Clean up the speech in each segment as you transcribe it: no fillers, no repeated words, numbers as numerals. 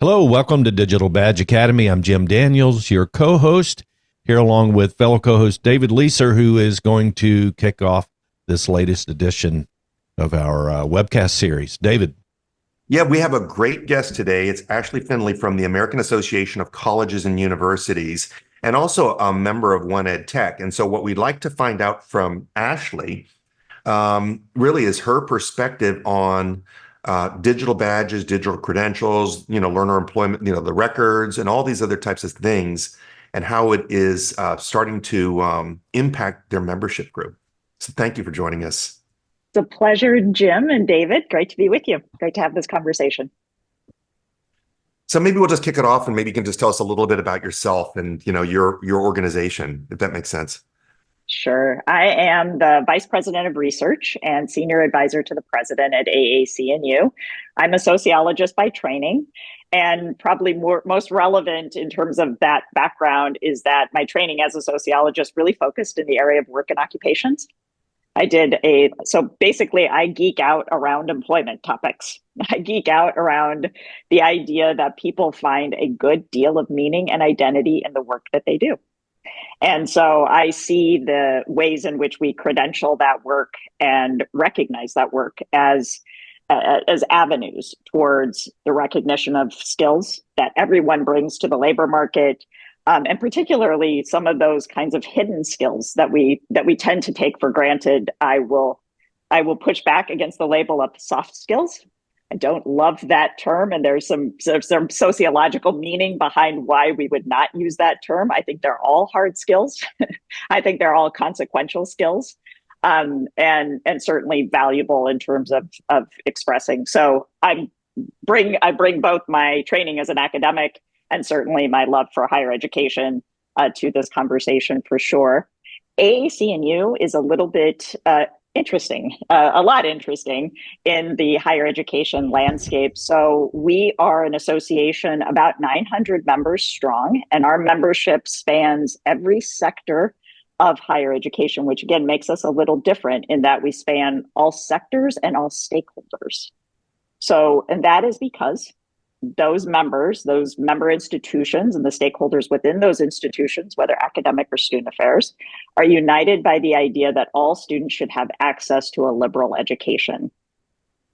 Hello, welcome to Digital Badge Academy. I'm Jim Daniels, your co-host, here along with fellow co-host David Leeser, who is going to kick off this latest edition of our webcast series. David. Yeah, we have a great guest today. It's Ashley Finley from the American Association of Colleges and Universities, and also a member of One Ed Tech. And so what we'd like to find out from Ashley really is her perspective on digital badges, digital credentials, learner employment, the records and all these other types of things, and how it is starting to impact their membership group. So thank you for joining us. It's a pleasure, Jim and David. Great to be with you. Great to have this conversation. So maybe we'll just kick it off, and maybe you can just tell us a little bit about yourself and your organization, if that makes sense. Sure. I am the Vice President of Research and Senior Advisor to the President at AAC&U. I'm a sociologist by training, and probably most relevant in terms of that background is that my training as a sociologist really focused in the area of work and occupations. So basically I geek out around employment topics. I geek out around the idea that people find a good deal of meaning and identity in the work that they do. And so I see the ways in which we credential that work and recognize that work as avenues towards the recognition of skills that everyone brings to the labor market, and particularly some of those kinds of hidden skills that we tend to take for granted. I will push back against the label of soft skills. I don't love that term, and there's some sociological meaning behind why we would not use that term. I think they're all hard skills. I think they're all consequential skills, and certainly valuable in terms of expressing. So I bring both my training as an academic and certainly my love for higher education to this conversation for sure. AAC&U is a little bit interesting, a lot interesting in the higher education landscape. So we are an association about 900 members strong, and our membership spans every sector of higher education, which again makes us a little different in that we span all sectors and all stakeholders. So, and that is because those member institutions and the stakeholders within those institutions, whether academic or student affairs, are united by the idea that all students should have access to a liberal education.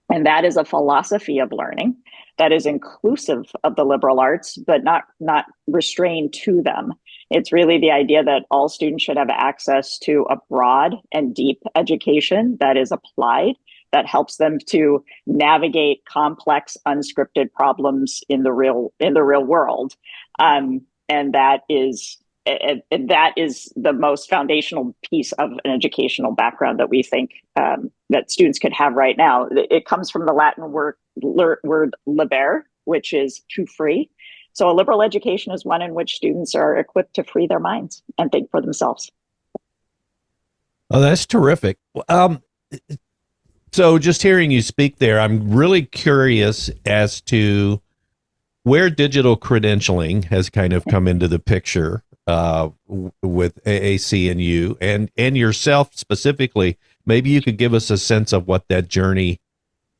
And that is a philosophy of learning that is inclusive of the liberal arts, but not restrained to them. It's really the idea that all students should have access to a broad and deep education that is applied, that helps them to navigate complex, unscripted problems in the real world, and that is the most foundational piece of an educational background that we think that students could have right now. It comes from the Latin word libere, which is to free. So a liberal education is one in which students are equipped to free their minds and think for themselves. Oh, that's terrific. So just hearing you speak there, I'm really curious as to where digital credentialing has kind of come into the picture with AAC&U and yourself specifically. Maybe you could give us a sense of what that journey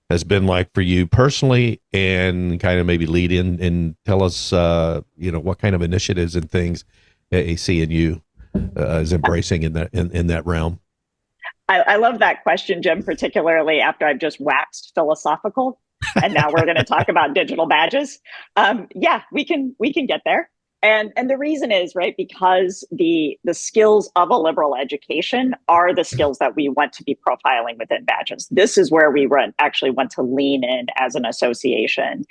has been like for you personally, and kind of maybe lead in and tell us, what kind of initiatives and things AAC&U is embracing in that realm. I love that question, Jim, particularly after I've just waxed philosophical, and now we're going to talk about digital badges. Yeah, we can get there. And the reason is, right, because the skills of a liberal education are the skills that we want to be profiling within badges. This is where we actually want to lean in as an association.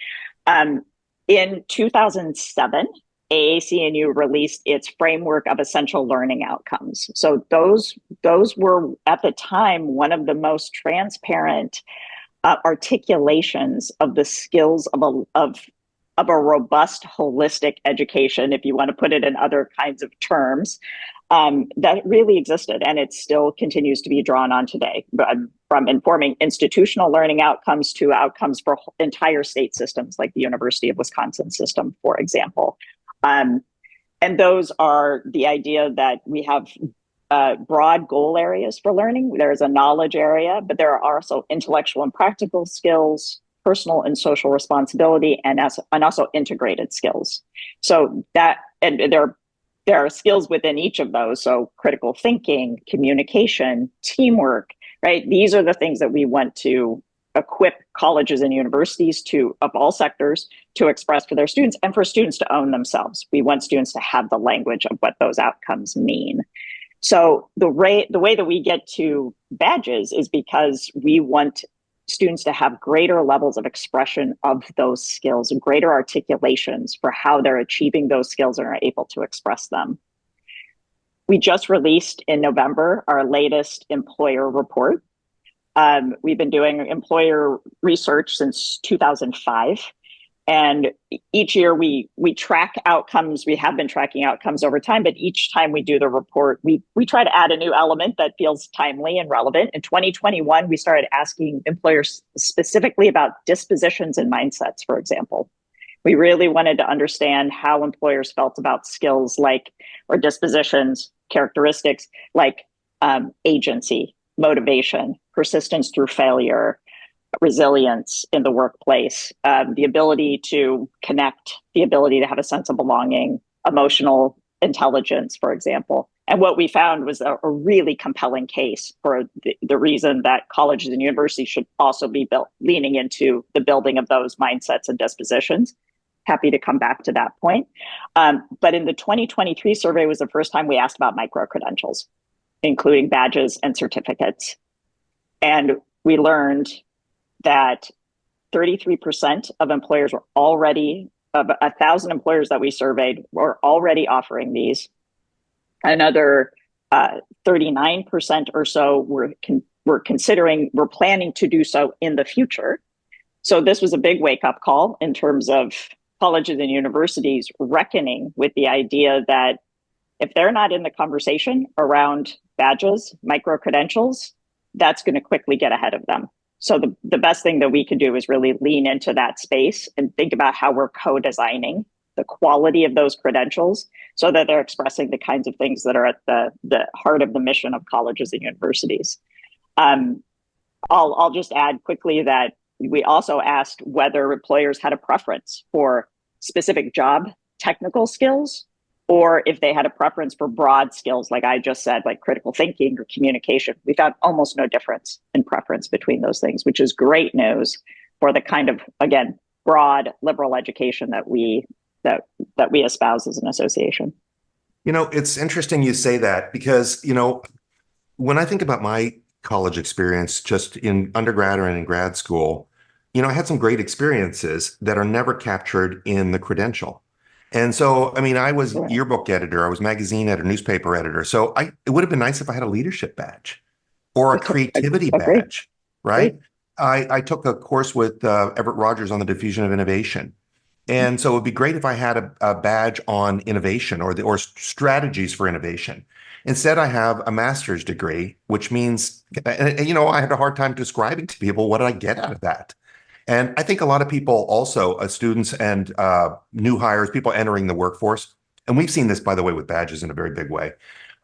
In 2007, AAC&U released its framework of essential learning outcomes. So those were at the time one of the most transparent articulations of the skills of a robust holistic education, if you want to put it in other kinds of terms, that really existed, and it still continues to be drawn on today, from informing institutional learning outcomes to outcomes for entire state systems like the University of Wisconsin system, for example. And those are the idea that we have broad goal areas for learning. There's a knowledge area, but there are also intellectual and practical skills, personal and social responsibility, and also integrated skills. So that, and there are skills within each of those. So critical thinking, communication, teamwork, right? These are the things that we want to equip colleges and universities to, of all sectors, to express for their students and for students to own themselves. We want students to have the language of what those outcomes mean. So the way that we get to badges is because we want students to have greater levels of expression of those skills and greater articulations for how they're achieving those skills and are able to express them. We just released in November our latest employer report. We've been doing employer research since 2005. And each year we track outcomes. We have been tracking outcomes over time, but each time we do the report, we try to add a new element that feels timely and relevant. In 2021, we started asking employers specifically about dispositions and mindsets, for example. We really wanted to understand how employers felt about skills like, or dispositions, characteristics like agency, motivation, persistence through failure, resilience in the workplace, the ability to connect, the ability to have a sense of belonging, emotional intelligence, for example. And what we found was a really compelling case for the reason that colleges and universities should also be leaning into the building of those mindsets and dispositions. Happy to come back to that point. But in the 2023 survey was the first time we asked about micro-credentials, including badges and certificates. And we learned that 33% of employers were already, of 1,000 employers that we surveyed, were already offering these. Another 39% or so were planning to do so in the future. So this was a big wake-up call in terms of colleges and universities reckoning with the idea that if they're not in the conversation around badges, micro-credentials, that's going to quickly get ahead of them. So the best thing that we can do is really lean into that space and think about how we're co-designing the quality of those credentials so that they're expressing the kinds of things that are at the heart of the mission of colleges and universities. I'll just add quickly that we also asked whether employers had a preference for specific job technical skills, or if they had a preference for broad skills, like I just said, like critical thinking or communication. We found almost no difference in preference between those things, which is great news for the kind of, again, broad liberal education that we espouse as an association. You know, it's interesting you say that because, you know, when I think about my college experience, just in undergrad or in grad school, you know, I had some great experiences that are never captured in the credential. And so, I mean, I was yearbook editor, I was magazine editor, newspaper editor. So it would have been nice if I had a leadership badge or a creativity badge, right? I took a course with Everett Rogers on the diffusion of innovation. And so it would be great if I had a badge on innovation or strategies for innovation. Instead, I have a master's degree, which means, and, you know, I had a hard time describing to people what did I get out of that. And I think a lot of people also, students and new hires, people entering the workforce, and we've seen this, by the way, with badges in a very big way.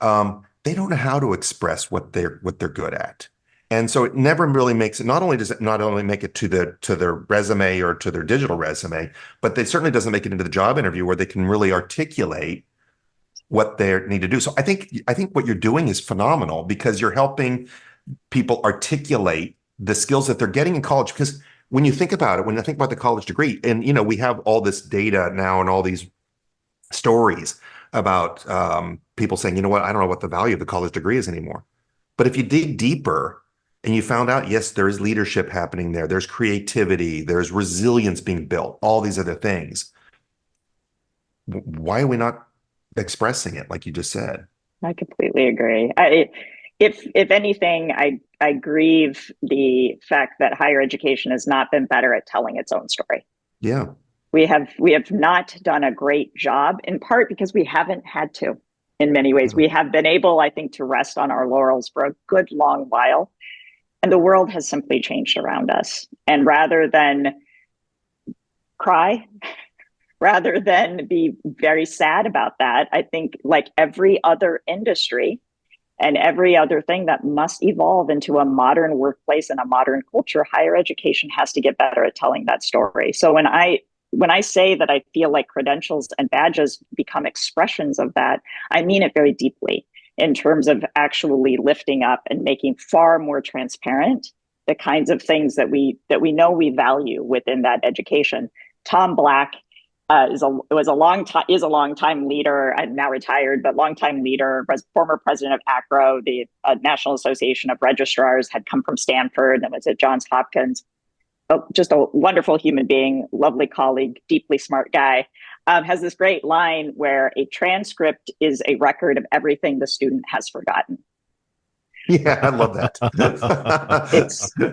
They don't know how to express what they're good at, and so it never really makes it. Not only does it not only make it to their resume or to their digital resume, but it certainly doesn't make it into the job interview where they can really articulate what they need to do. So I think what you're doing is phenomenal because you're helping people articulate the skills that they're getting in college. Because when you think about it, when I think about the college degree, and you know, we have all this data now and all these stories about people saying, you know what, I don't know what the value of the college degree is anymore. But if you dig deeper and you found out, yes, there is leadership happening there, there's creativity, there's resilience being built, all these other things. Why are we not expressing it like you just said? I completely agree. If anything, I grieve the fact that higher education has not been better at telling its own story. Yeah. We have not done a great job, in part because we haven't had to. In many ways, we have been able, I think, to rest on our laurels for a good long while. And the world has simply changed around us. And rather than cry, rather than be very sad about that, I think like every other industry, and every other thing that must evolve into a modern workplace and a modern culture, higher education has to get better at telling that story. So when I say that I feel like credentials and badges become expressions of that, I mean it very deeply in terms of actually lifting up and making far more transparent the kinds of things that we know we value within that education. Tom Black is a long time leader and now retired, but longtime leader, former president of ACRO, the National Association of Registrars, had come from Stanford and was at Johns Hopkins. Just a wonderful human being, lovely colleague, deeply smart guy, has this great line where a transcript is a record of everything the student has forgotten. Yeah, I love that.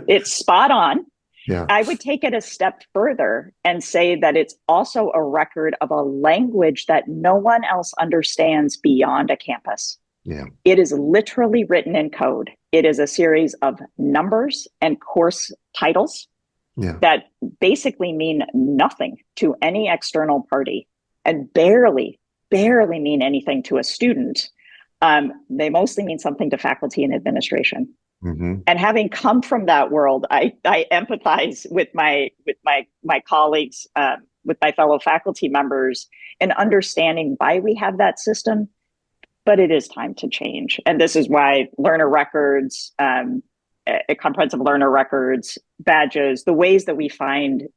It's spot on. Yeah. I would take it a step further and say that it's also a record of a language that no one else understands beyond a campus. Yeah. It is literally written in code. It is a series of numbers and course titles that basically mean nothing to any external party and barely mean anything to a student. They mostly mean something to faculty and administration. Mm-hmm. And having come from that world, I empathize with my colleagues, with my fellow faculty members, and understanding why we have that system. But it is time to change, and this is why learner records, comprehensive learner records, badges, the ways that we find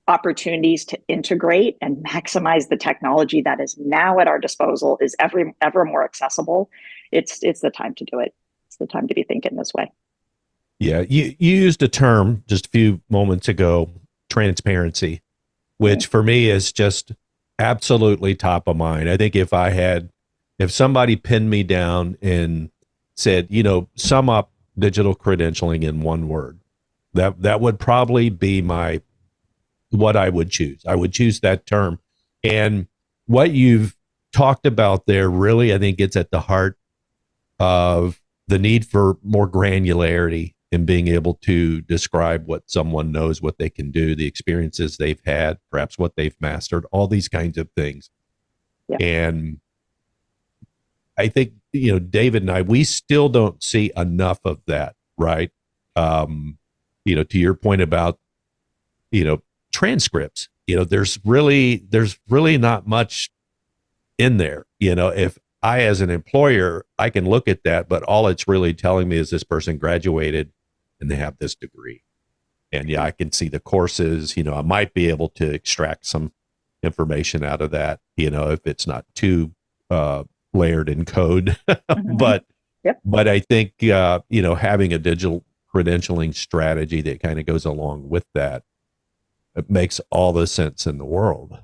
opportunities to integrate and maximize the technology that is now at our disposal is ever more accessible. It's the time to do it. It's the time to be thinking this way. Yeah, you used a term just a few moments ago, transparency, which for me is just absolutely top of mind. I think if somebody pinned me down and said, sum up digital credentialing in one word, that would probably be what I would choose. I would choose that term. And what you've talked about there really, I think, gets at the heart of the need for more granularity in being able to describe what someone knows, what they can do, the experiences they've had, perhaps what they've mastered, all these kinds of things. Yeah. And I think, David and I, we still don't see enough of that, right? To your point about, transcripts, there's really not much in there. If I, as an employer, I can look at that, but all it's really telling me is this person graduated and they have this degree. And I can see the courses, I might be able to extract some information out of that, if it's not too layered in code. Mm-hmm. But I think, having a digital credentialing strategy that kind of goes along with that, it makes all the sense in the world.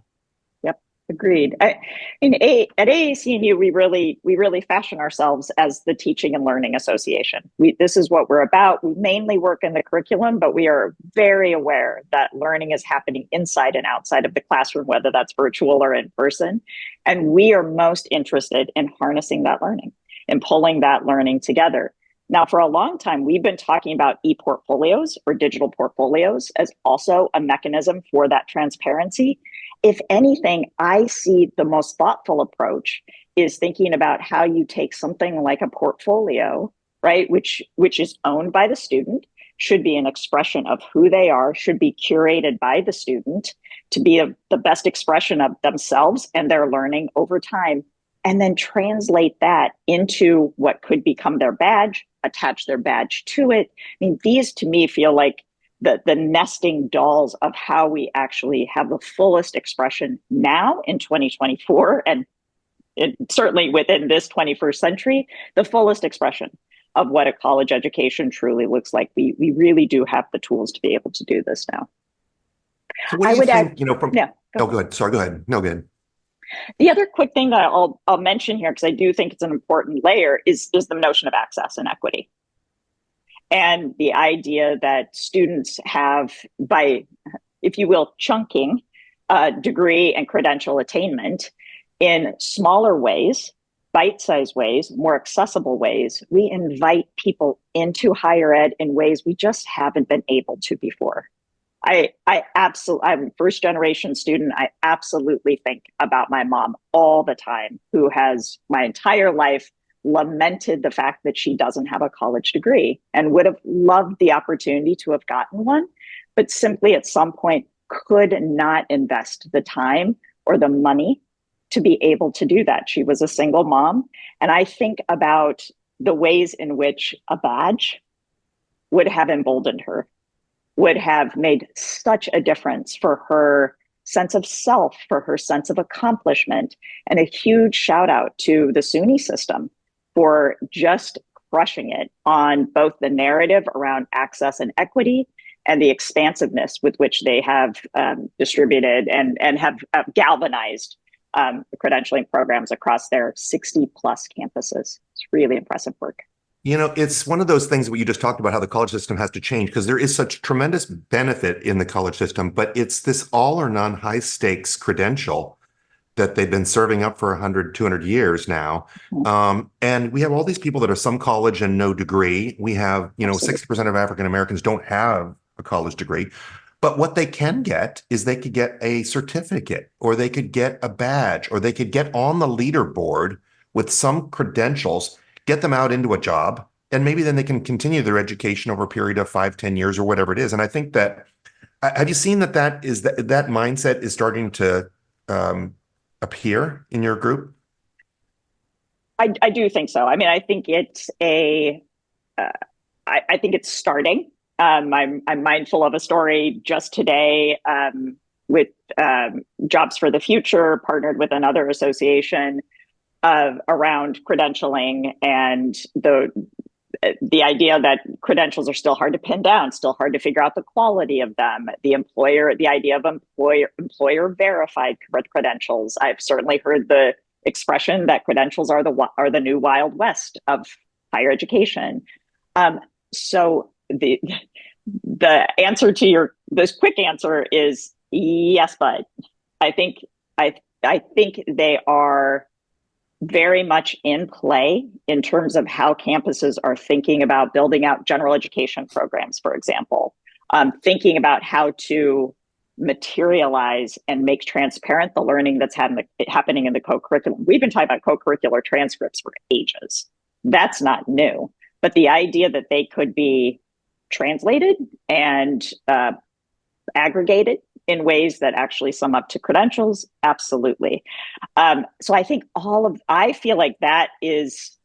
Yep, agreed. At AAC&U, we really fashion ourselves as the Teaching and Learning Association. This is what we're about. We mainly work in the curriculum, but we are very aware that learning is happening inside and outside of the classroom, whether that's virtual or in person. And we are most interested in harnessing that learning and pulling that learning together. Now, for a long time, we've been talking about e-portfolios or digital portfolios as also a mechanism for that transparency. If anything, I see the most thoughtful approach is thinking about how you take something like a portfolio, right, which is owned by the student, should be an expression of who they are, should be curated by the student to be the best expression of themselves and their learning over time, and then translate that into what could become their badge, attach their badge to it. I mean, these to me feel like the nesting dolls of how we actually have the fullest expression now in 2024, and certainly within this 21st century, the fullest expression of what a college education truly looks like. We really do have the tools to be able to do this now. So what do you think, go ahead. Sorry, go ahead. No, good. The other quick thing that I'll mention here, because I do think it's an important layer, is the notion of access and equity. And the idea that students have, by, if you will, chunking degree and credential attainment in smaller ways, bite-sized ways, more accessible ways, we invite people into higher ed in ways we just haven't been able to before. I'm a first generation student. I absolutely think about my mom all the time, who has my entire life lamented the fact that she doesn't have a college degree and would have loved the opportunity to have gotten one, but simply at some point could not invest the time or the money to be able to do that. She was a single mom. And I think about the ways in which a badge would have emboldened her, would have made such a difference for her sense of self, for her sense of accomplishment, and a huge shout out to the SUNY system for just crushing it on both the narrative around access and equity and the expansiveness with which they have distributed and have galvanized credentialing programs across their 60 plus campuses. It's really impressive work. You know, it's one of those things that you just talked about, how the college system has to change, because there is such tremendous benefit in the college system, but it's this all or none high stakes credential that they've been serving up for 100, 200 years now. And we have all these people that are some college and no degree. We have, 60% of African Americans don't have a college degree. But what they can get is they could get a certificate, or they could get a badge, or they could get on the leaderboard with some credentials, get them out into a job, and maybe then they can continue their education over a period of 5, 10 years or whatever it is. And I think that, have you seen that that mindset is starting to appear in your group? I do think so. I mean, I think it's I think it's starting. I'm mindful of a story just today with Jobs for the Future, partnered with another association around credentialing and the idea that credentials are still hard to pin down, still hard to figure out the quality of them. The idea of employer verified credentials. I've certainly heard the expression that credentials are the new Wild West of higher education. So the answer to this quick answer is yes, but I think they are very much in play in terms of how campuses are thinking about building out general education programs, for example, thinking about how to materialize and make transparent the learning that's happening in the co-curriculum. We've been talking about co-curricular transcripts for ages. That's not new, but the idea that they could be translated and aggregated in ways that actually sum up to credentials, absolutely. So I think I feel like that is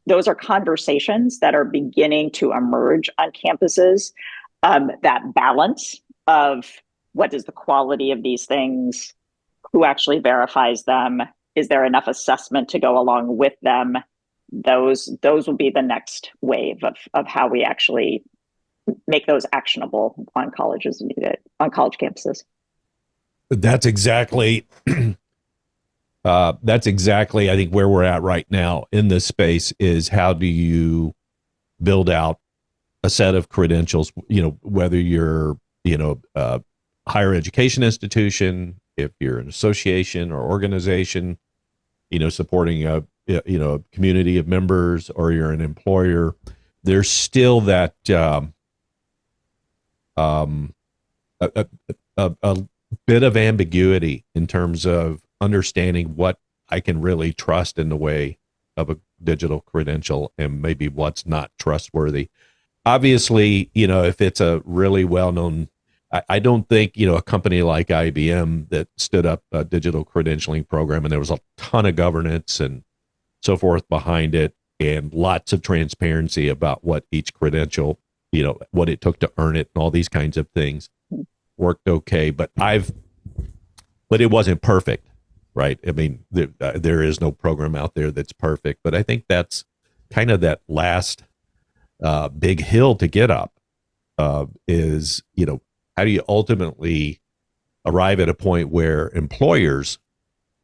those are conversations that are beginning to emerge on campuses. That balance of what is the quality of these things, who actually verifies them, is there enough assessment to go along with them? Those will be the next wave of how we actually make those actionable on college campuses. That's exactly I think where we're at right now in this space is how do you build out a set of credentials, whether you're, a higher education institution, if you're an association or organization, supporting a community of members, or you're an employer, there's still that a bit of ambiguity in terms of understanding what I can really trust in the way of a digital credential and maybe what's not trustworthy. Obviously, if it's a really well-known, I don't think, a company like IBM that stood up a digital credentialing program and there was a ton of governance and so forth behind it and lots of transparency about what each credential, what it took to earn it and all these kinds of things worked okay. But it wasn't perfect, right? I mean, there is no program out there that's perfect, but I think that's kind of that last big hill to get up is, how do you ultimately arrive at a point where employers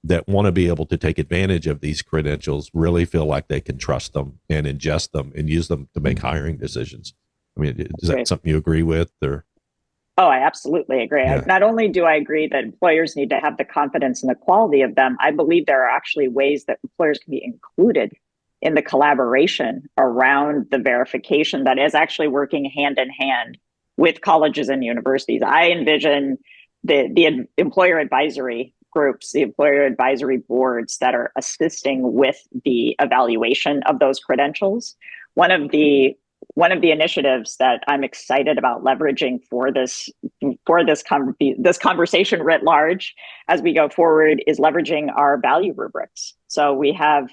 that want to be able to take advantage of these credentials really feel like they can trust them and ingest them and use them to make hiring decisions? I mean, is that something you agree with? Or? Oh, I absolutely agree. Yeah. Not only do I agree that employers need to have the confidence in the quality of them, I believe there are actually ways that employers can be included in the collaboration around the verification that is actually working hand in hand with colleges and universities. I envision the employer advisory groups, the employer advisory boards that are assisting with the evaluation of those credentials. One of the initiatives that I'm excited about leveraging for this conversation writ large as we go forward is leveraging our value rubrics. So we have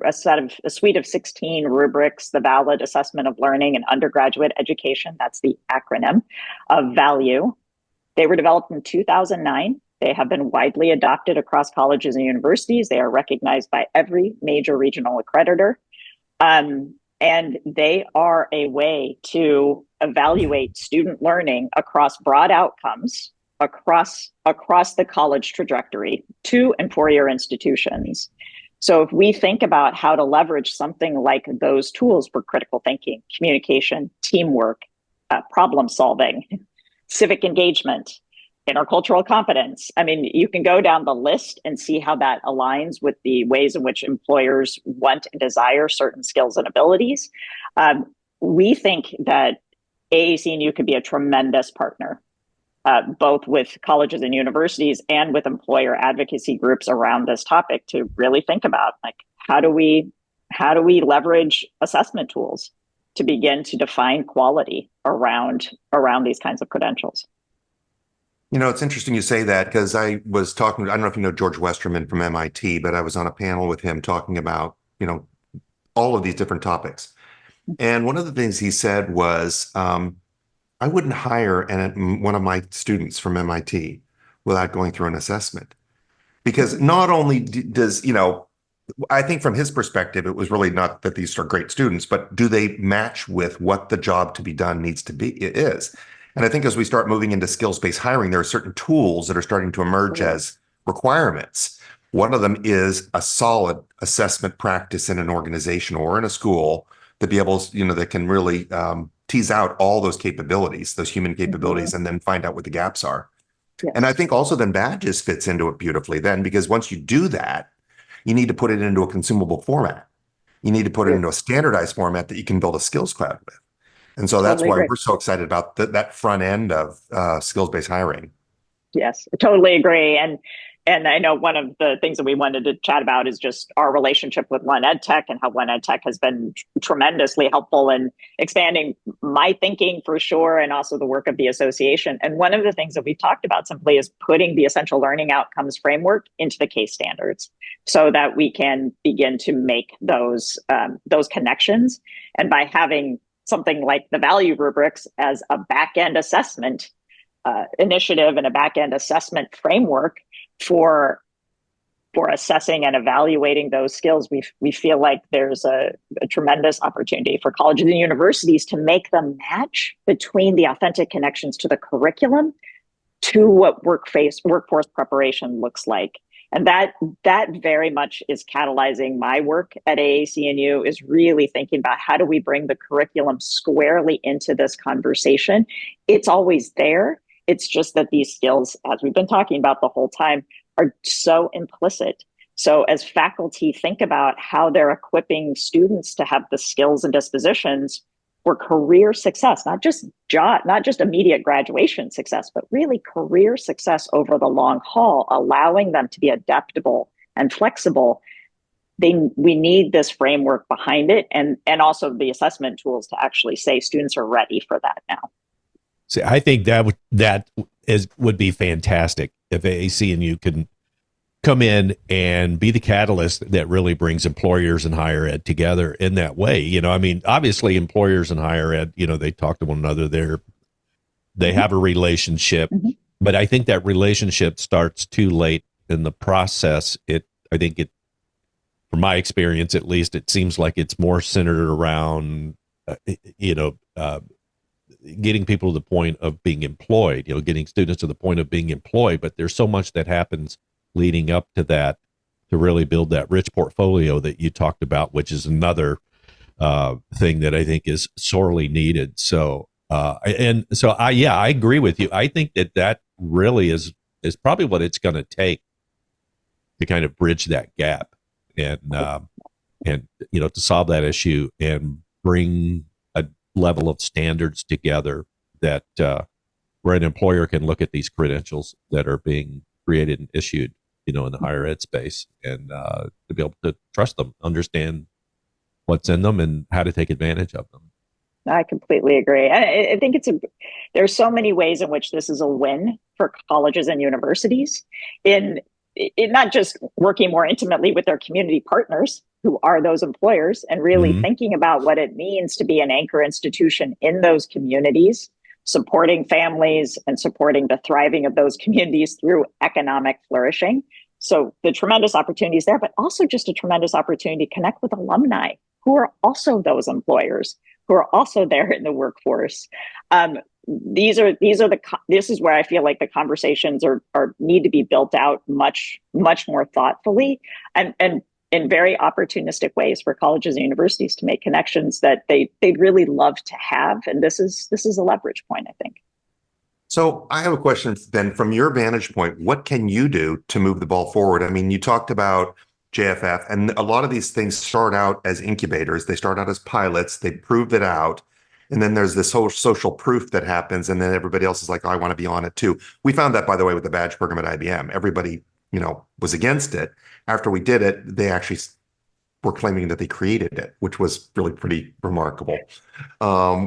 a suite of 16 rubrics: the Valid Assessment of Learning in Undergraduate Education, that's the acronym of value. They were developed in 2009. They have been widely adopted across colleges and universities. They are recognized by every major regional accreditor. And they are a way to evaluate student learning across broad outcomes across the college trajectory to and for your institutions. So if we think about how to leverage something like those tools for critical thinking, communication, teamwork, problem solving, civic engagement, intercultural competence. I mean, you can go down the list and see how that aligns with the ways in which employers want and desire certain skills and abilities. We think that AAC&U could be a tremendous partner, both with colleges and universities and with employer advocacy groups around this topic, to really think about, like, how do we leverage assessment tools to begin to define quality around these kinds of credentials. You know, it's interesting you say that, because I was talking, I don't know if you know George Westerman from MIT, but I was on a panel with him talking about, all of these different topics. And one of the things he said was, I wouldn't hire one of my students from MIT without going through an assessment. Because not only does, I think from his perspective, it was really not that these are great students, but do they match with what the job to be done needs to be, is. And I think as we start moving into skills-based hiring, there are certain tools that are starting to emerge as requirements. One of them is a solid assessment practice in an organization or in a school to be able, that can really tease out all those capabilities, those human capabilities, and then find out what the gaps are. Yeah. And I think also then badges fits into it beautifully then, because once you do that, you need to put it into a consumable format. You need to put it into a standardized format that you can build a skills cloud with. And so that's why we're so excited about that front end of skills-based hiring. Yes, I totally agree. And I know one of the things that we wanted to chat about is just our relationship with One EdTech and how One EdTech has been tremendously helpful in expanding my thinking for sure, and also the work of the association. And one of the things that we've talked about simply is putting the essential learning outcomes framework into the case standards so that we can begin to make those connections. And by having something like the value rubrics as a back-end assessment initiative and a back-end assessment framework for assessing and evaluating those skills, we feel like there's a tremendous opportunity for colleges and universities to make the match between the authentic connections to the curriculum to what workforce preparation looks like. And that very much is catalyzing my work at AAC&U, is really thinking about how do we bring the curriculum squarely into this conversation. It's always there. It's just that these skills, as we've been talking about the whole time, are so implicit. So as faculty think about how they're equipping students to have the skills and dispositions for career success, not just immediate graduation success, but really career success over the long haul, allowing them to be adaptable and flexible. We need this framework behind it, and also the assessment tools to actually say students are ready for that now. See, I think that would be fantastic if AAC&U can come in and be the catalyst that really brings employers and higher ed together in that way. I mean, obviously employers and higher ed, they talk to one another. They have a relationship, but I think that relationship starts too late in the process. I think from my experience, at least, it seems like it's more centered around, getting people to the point of being employed, getting students to the point of being employed. But there's so much that happens leading up to that to really build that rich portfolio that you talked about, which is another thing that I think is sorely needed. So, I agree with you. I think that really is probably what it's going to take to kind of bridge that gap and to solve that issue and bring a level of standards together that where an employer can look at these credentials that are being created and issued in the higher ed space, and to be able to trust them, understand what's in them, and how to take advantage of them. I completely agree. I think there's so many ways in which this is a win for colleges and universities in not just working more intimately with their community partners who are those employers and really thinking about what it means to be an anchor institution in those communities, supporting families and supporting the thriving of those communities through economic flourishing. So the tremendous opportunities there, but also just a tremendous opportunity to connect with alumni who are also those employers, who are also there in the workforce. This is where I feel like the conversations are need to be built out much more thoughtfully and in very opportunistic ways for colleges and universities to make connections that they'd really love to have. And this is a leverage point, I think. So I have a question then, from your vantage point, what can you do to move the ball forward? I mean, you talked about JFF, and a lot of these things start out as incubators. They start out as pilots. They prove it out. And then there's this whole social proof that happens. And then everybody else is like, oh, I want to be on it too. We found that, by the way, with the badge program at IBM. Everybody, was against it. After we did it, they actually were claiming that they created it, which was really pretty remarkable.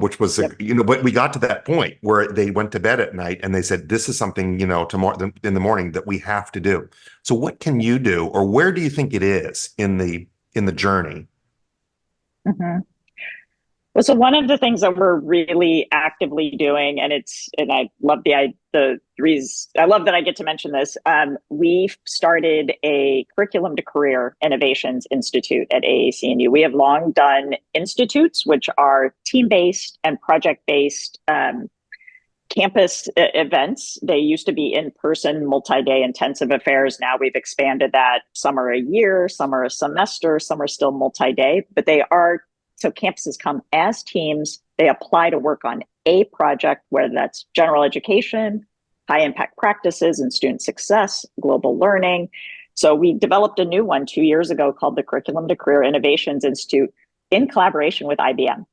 Which was, but we got to that point where they went to bed at night and they said, this is something, tomorrow in the morning that we have to do. So what can you do, or where do you think it is in the journey? Mm-hmm. Well, so one of the things that we're really actively doing, and I love I love that I get to mention this. We've started a curriculum to career innovations institute at AAC&U. We have long done institutes, which are team-based and project-based campus events. They used to be in-person, multi-day intensive affairs. Now we've expanded that. Some are a year, some are a semester, some are still multi-day, but they are. So campuses come as teams, they apply to work on a project, whether that's general education, high impact practices and student success, global learning. So we developed a new one 2 years ago called the Curriculum to Career Innovations Institute in collaboration with IBM.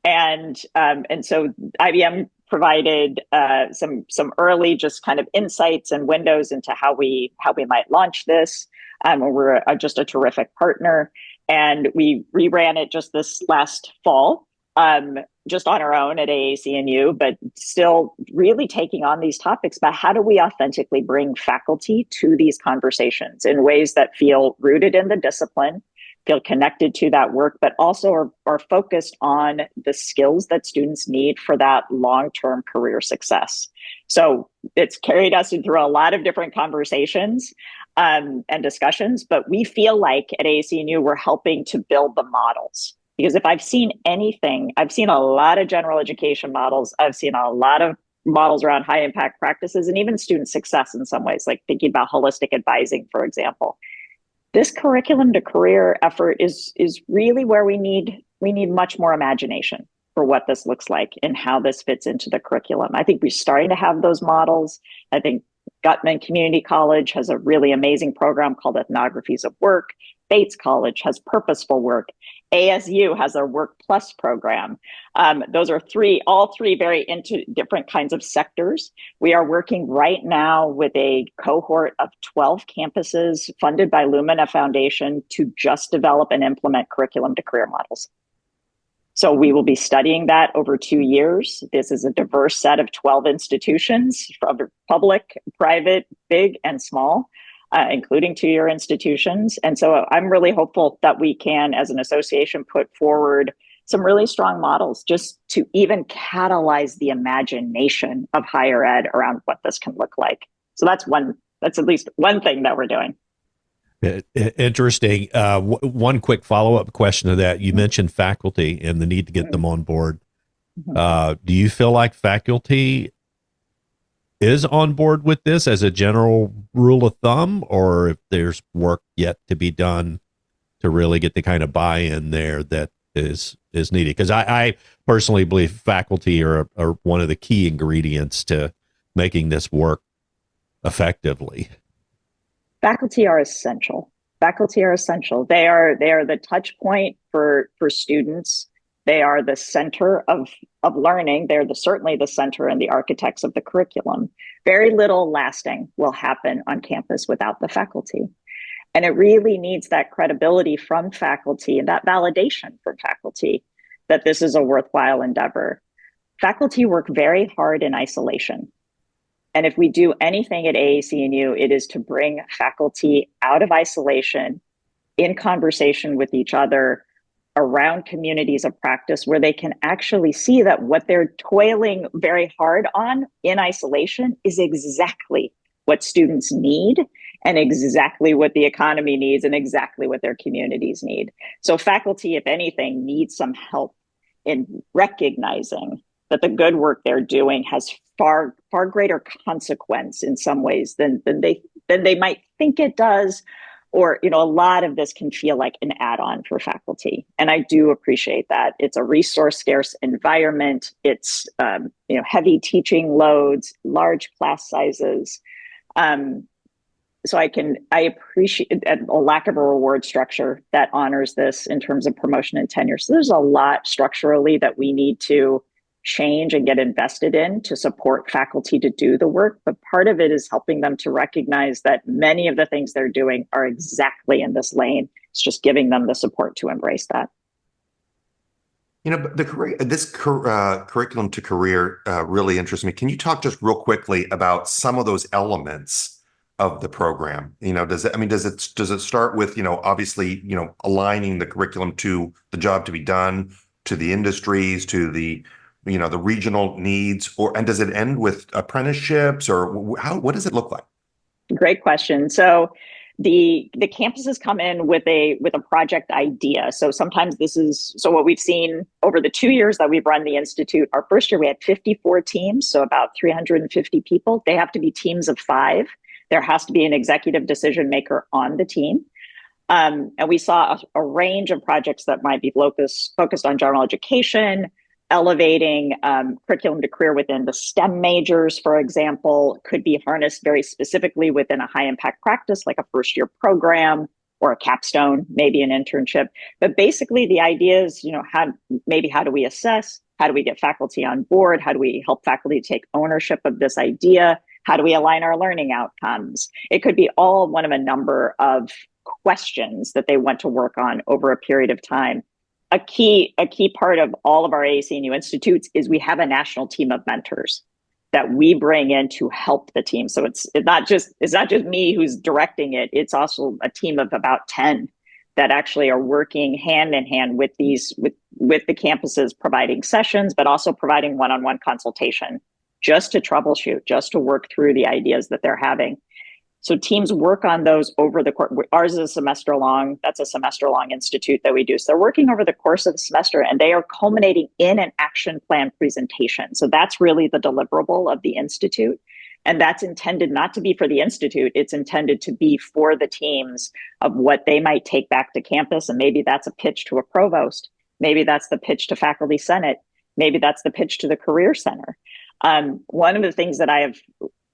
And so IBM provided some early just kind of insights and windows into how we might launch this. We're just a terrific partner. And we reran it just this last fall, just on our own at AAC&U, but still really taking on these topics about how do we authentically bring faculty to these conversations in ways that feel rooted in the discipline, feel connected to that work, but also are focused on the skills that students need for that long-term career success. So it's carried us through a lot of different conversations and discussions, but we feel like at AAC&U, we're helping to build the models. Because if I've seen anything, I've seen a lot of general education models. I've seen a lot of models around high impact practices and even student success in some ways, like thinking about holistic advising, for example. This curriculum to career effort is really where we need much more imagination for what this looks like and how this fits into the curriculum. I think we're starting to have those models. I think Gutman Community College has a really amazing program called Ethnographies of Work. Bates College has Purposeful Work. ASU has their Work Plus program. Those are all three very into different kinds of sectors. We are working right now with a cohort of 12 campuses funded by Lumina Foundation to just develop and implement curriculum to career models. So we will be studying that over 2 years. This is a diverse set of 12 institutions, from public, private, big, and small, including two-year institutions. And so I'm really hopeful that we can, as an association, put forward some really strong models just to even catalyze the imagination of higher ed around what this can look like. So that's at least one thing that we're doing. Interesting. One quick follow-up question to that. You mentioned faculty and the need to get them on board. Do you feel like faculty is on board with this as a general rule of thumb, or if there's work yet to be done to really get the kind of buy-in there that is needed? Because I personally believe faculty are one of the key ingredients to making this work effectively. Faculty are essential. They are the touch point for students. They are the center of learning. They're certainly the center and the architects of the curriculum. Very little lasting will happen on campus without the faculty. And it really needs that credibility from faculty and that validation from faculty that this is a worthwhile endeavor. Faculty work very hard in isolation. And if we do anything at AAC&U, it is to bring faculty out of isolation, in conversation with each other, around communities of practice where they can actually see that what they're toiling very hard on in isolation is exactly what students need and exactly what the economy needs and exactly what their communities need. So faculty, if anything, need some help in recognizing that the good work they're doing has far greater consequence in some ways than they might think it does. Or, a lot of this can feel like an add-on for faculty. And I do appreciate that. It's a resource scarce environment. It's, heavy teaching loads, large class sizes. So I appreciate a lack of a reward structure that honors this in terms of promotion and tenure. So there's a lot structurally that we need to change and get invested in to support faculty to do the work. But part of it is helping them to recognize that many of the things they're doing are exactly in this lane. It's just giving them the support to embrace that. This curriculum to career really interests me. Can you talk just real quickly about some of those elements of the program? Does it start with, obviously, aligning the curriculum to the job to be done, to the industries, to the the regional needs, and does it end with apprenticeships, or what does it look like? Great question. So the campuses come in with a project idea. So sometimes what we've seen over the 2 years that we've run the Institute. Our first year we had 54 teams, so about 350 people. They have to be teams of 5. There has to be an executive decision maker on the team. And we saw a range of projects that might be focused on general education, elevating curriculum to career within the STEM majors, for example, could be harnessed very specifically within a high impact practice like a first year program or a capstone, maybe an internship. But basically the idea is, how do we assess? How do we get faculty on board? How do we help faculty take ownership of this idea? How do we align our learning outcomes? It could be all one of a number of questions that they want to work on over a period of time. A key part of all of our AAC&U institutes is we have a national team of mentors that we bring in to help the team. So it's not just me who's directing it. It's also a team of about 10 that actually are working hand in hand with the campuses, providing sessions, but also providing one-on-one consultation just to troubleshoot, just to work through the ideas that they're having. So teams work on those over the course. Ours is a semester long. That's a semester long institute that we do. So they're working over the course of the semester and they are culminating in an action plan presentation. So that's really the deliverable of the institute. And that's intended not to be for the institute. It's intended to be for the teams of what they might take back to campus. And maybe that's a pitch to a provost. Maybe that's the pitch to faculty senate. Maybe that's the pitch to the career center. One of the things that I have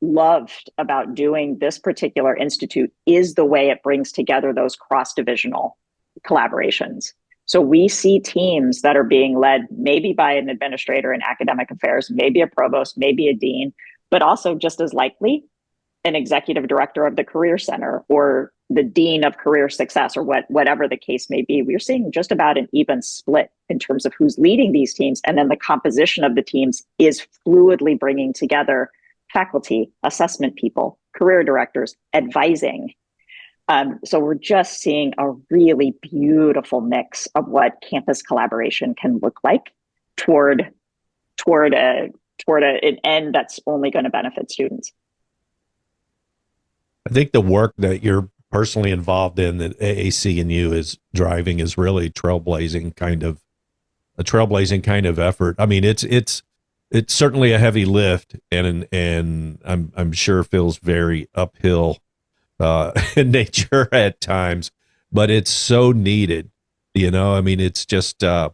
loved about doing this particular institute is the way it brings together those cross-divisional collaborations. So we see teams that are being led maybe by an administrator in academic affairs, maybe a provost, maybe a dean, but also just as likely an executive director of the career center or the dean of career success or whatever the case may be. We're seeing just about an even split in terms of who's leading these teams. And then the composition of the teams is fluidly bringing together faculty, assessment people, career directors, advising. So we're just seeing a really beautiful mix of what campus collaboration can look like toward an end that's only going to benefit students. I think the work that you're personally involved in that AAC&U is driving is really a trailblazing kind of effort. I mean, it's certainly a heavy lift, and I'm sure feels very uphill in nature at times, but it's so needed. I mean, it's just I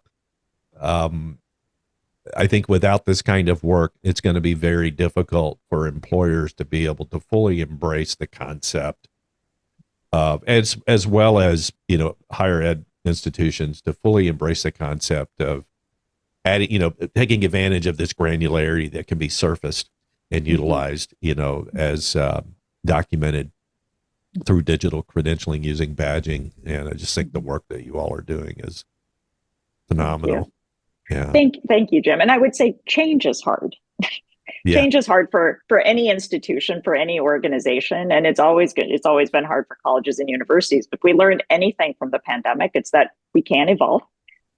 think without this kind of work, it's going to be very difficult for employers to be able to fully embrace the concept of, as well as higher ed institutions to fully embrace the concept of adding, taking advantage of this granularity that can be surfaced and utilized, as documented through digital credentialing using badging. And I just think the work that you all are doing is phenomenal. Yeah. Thank you, Jim. And I would say change is hard. Yeah. Change is hard for any institution, for any organization, and it's always good. It's always been hard for colleges and universities. But if we learned anything from the pandemic, it's that we can evolve,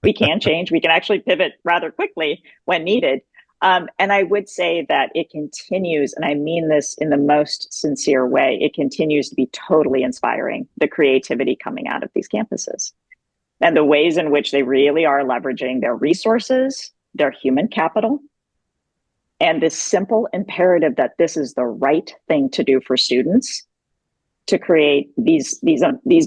we can change, we can actually pivot rather quickly when needed. And I would say that it continues, and I mean this in the most sincere way, it continues to be totally inspiring, the creativity coming out of these campuses and the ways in which they really are leveraging their resources, their human capital, and this simple imperative that this is the right thing to do for students to create these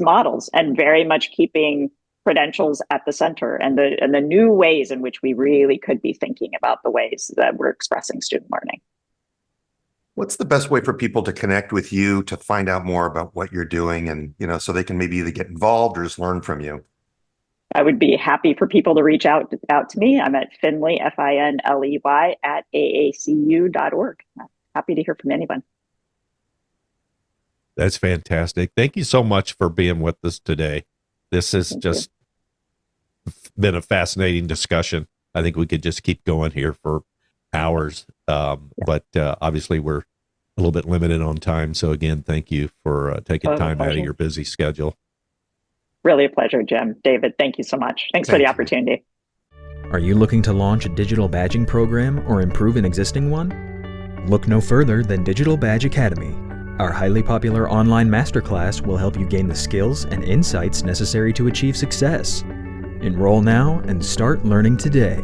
models, and very much keeping credentials at the center and the new ways in which we really could be thinking about the ways that we're expressing student learning. What's the best way for people to connect with you to find out more about what you're doing, and so they can maybe either get involved or just learn from you? I would be happy for people to reach out to me. I'm at Finley, Finley, at AAC&U.org. Happy to hear from anyone. That's fantastic. Thank you so much for being with us today. This has just been a fascinating discussion. I think we could just keep going here for hours. But obviously we're a little bit limited on time. So again, thank you for taking time out of your busy schedule. Really a pleasure, Jim. David, thank you so much. Thanks for the opportunity. Are you looking to launch a digital badging program or improve an existing one? Look no further than Digital Badge Academy. Our highly popular online masterclass will help you gain the skills and insights necessary to achieve success. Enroll now and start learning today.